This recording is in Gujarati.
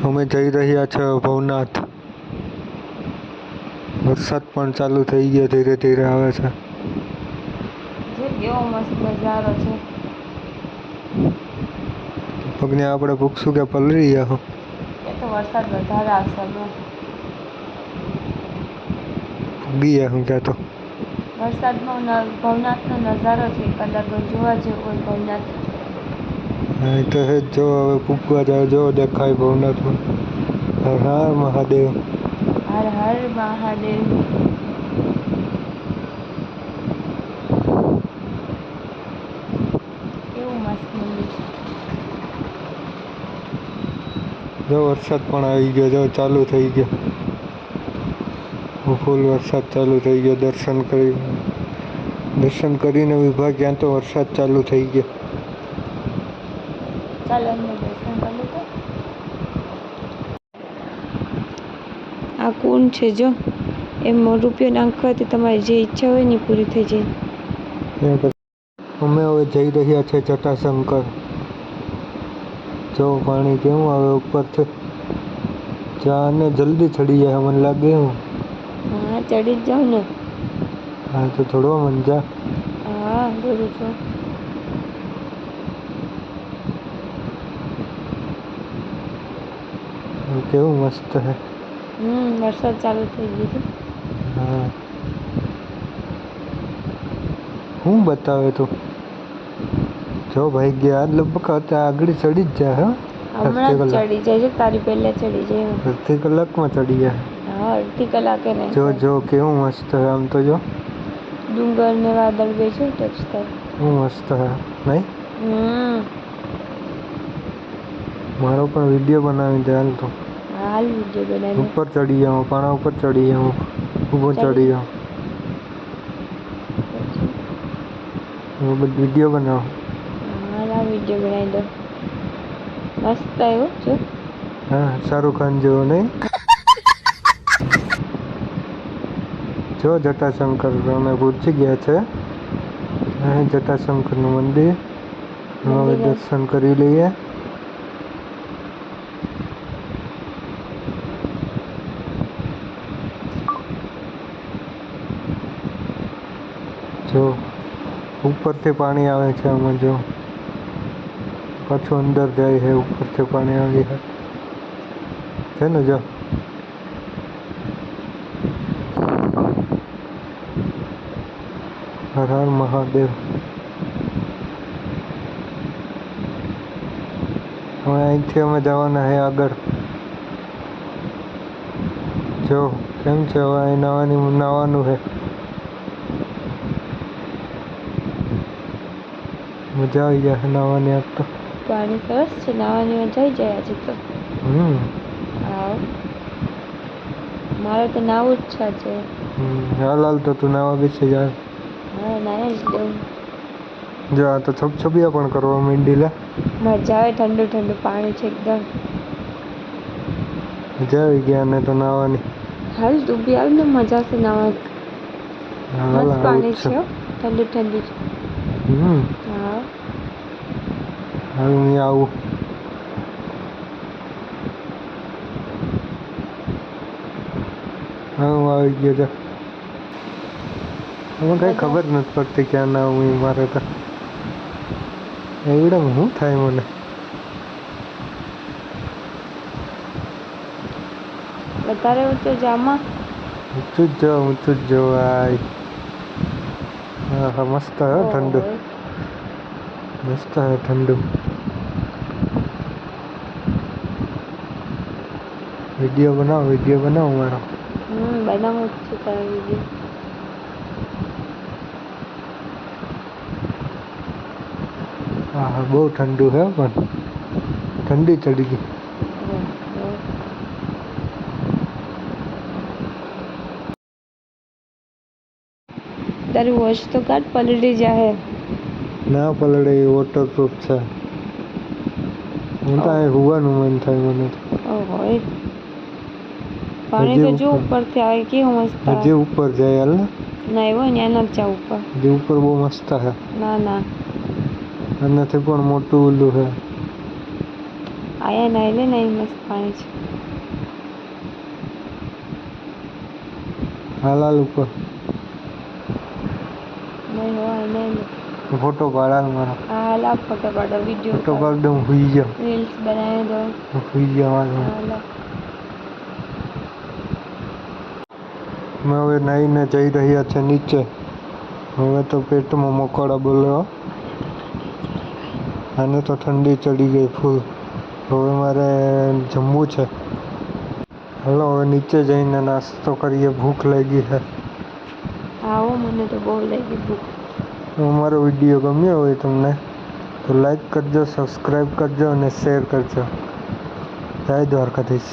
અમે જઈ રહ્યા છે ભવનાથ. વરસાદ પણ ચાલુ થઈ ગયો, ધીરે ધીરે આવે છે. જે કેવો મસ્ત નજારો છે. પગને આપણે ભૂખશું કે પલળી ગયા હો. એ તો વરસાદ વધારે આવશે હમણાં. ગયા હું ક્યાં તો વરસાદમાં ભવનાથનો નજારો છે એક અલગ જોવા જેવો હોય ભવનાથ. હા તો હે જ. જો હવે પૂગવા જાય, જો દેખાય ભવનાથમાં. હર હર મહાદેવ. હર હર મહાદેવ. કેવું મસ્ત મંદિર છે. જો વરસાદ પણ આવી ગયો, જો ચાલુ થઈ ગયો. ફૂલ વરસાદ ચાલુ થઈ ગયો. દર્શન કરીને ઊભા ત્યાં તો વરસાદ ચાલુ થઈ ગયો. ચાલો અંદર દર્શન કરી લીધો. આ કુંડ છે, જો એમાં રૂપિયો નાખવાથી તમારી જે ઈચ્છા હોય ને પૂરી થઈ જાય. અમે હવે જઈ રહ્યા છે જટાશંકર. જો પાણી કેવું આવે ઉપરથી. જાને જલ્દી ચડી જાય મને લાગે. હા ચડી જ જાઉં ને. હા તો થોડો મંજા. હા દોડું છું. કેવું મસ્ત હે. વરસાદ ચાલુ થઈ ગયો છે. હા. હું બતાવે તું. જો ભાઈ ગયા લગભગ આગળ ચડી જ જાય. હમણાં જ ચડી જાય છે, તારી પહેલા ચડી જાય. અડધી કલાકમાં ચડી જાય. હા અડધી કલાકે નહીં. જો કેવું મસ્ત હે આમ તો જો. ડુંગર ને વાદળ બે છે ટચ થાય. હું મસ્ત હે નહીં. મારો પણ વિડીયો બનાવી દે હાલ તો. હાલ વિડીયો બનાવી દે. ઉપર ચડી જાઉં, પાણા ઉપર ચડી જાઉં, ઊભો ચડી જાઉં. વિડીયો બનાવો. હા વિડીયો બનાવી દો. મસ્ત આવ્યો જો. હા શાહરુખ ખાન જેવો નહીં. જો જટાશંકર અમે પહોંચી ગયા છે. અહીં જટાશંકરનું મંદિર. હવે દર્શન કરી લઈએ. જો ઉપરથી પાણી આવે છે આમાં જો. પાછું અંદર જાય છે, ઉપરથી પાણી આવી છે ને જો. હર હર મહાદેવ. હવે અહીંથી અમે જવાના છે આગળ. જો કેમ છે હવે અહીં નાવાનું છે. મજા આવી જાય નાવાની આજ તો. પાણી સરસ છે, નાવાની મજા આવી જાય આજે તો. હા મારે તો નાવું જ છે આજે. હાલ તો તું નાવા બેસી જા. હા નાઈ જ લઉં. જો આ તો છબછબિયા પણ કરવા માંડી લે. મજા આવે, ઠંડુ ઠંડુ પાણી છે એકદમ. મજા આવી ગયા ને તો નાવાની. હાલ તું બી આવ ને, મજા આવશે નાવાની. હાલ મસ્ત આવું જ પાણી છે ઠંડુ ઠંડુ. હા હાલ હું આવું. હા હું આવી ગયો છે. હવે કઈ ખબર નથી પડતી ક્યાં ના હું મારે તો. એવડે શું થાય મને. વધારે ઊંચો જામાં. ઊંચું જ જો ભાઈ. હા મસ્ત હે ઠંડુ. મસ્ત હે ઠંડુ. વિડીયો બનાવ મારો. બનાવું જ છે તારો વિડીયો. હા બહુ ઠંડુ હે પણ ઠંડી ચડી ગઈ. તારી વોચ તો કાઢ, પલળી જાહે. ના પલળે, એ વોટરપ્રૂફ છે. હું તો અહીં હોવાનું મન થાય મને તો. પાણી તો જો ઉપરથી આવે, કેવું મસ્ત આવે. હજી ઉપર જાય હાલ ને. ના એવો ત્યાં નથી જાવ ઉપર. હજી ઉપર બહુ મસ્ત હે. ના આનાથી પણ મોટું ઓલું હે. આયા નાઈ લે ને અહીં મસ્ત પાણી છે. હાલાલ ઉપર નહીં હોય નહીં લે. ફોટો પાડા મારો હાલ આ ફોટો પાડો વિડીયો ફોટો પાડ દઉં હુઈ ગયો રીલ્સ બનાવી દો. હુઈ ગયો મારો હાલ મેં હવે નાઈને જઈ રહ્યા છે નીચે. હવે તો પેટમાં મકોડા બોલ્યો આને તો ઠંડી ચડી ગઈ ફૂલ. હવે મારે જમવું છે. હાલો હવે નીચે જઈને નાસ્તો કરીએ, ભૂખ લાગી છે. આવો મને તો બહુ લાગી ભૂખ. અમારો વિડીયો ગમ્યો હોય તમને તો લાઈક કરજો, સબસ્ક્રાઈબ કરજો અને શેર કરજો. જય દ્વારકાધીશ.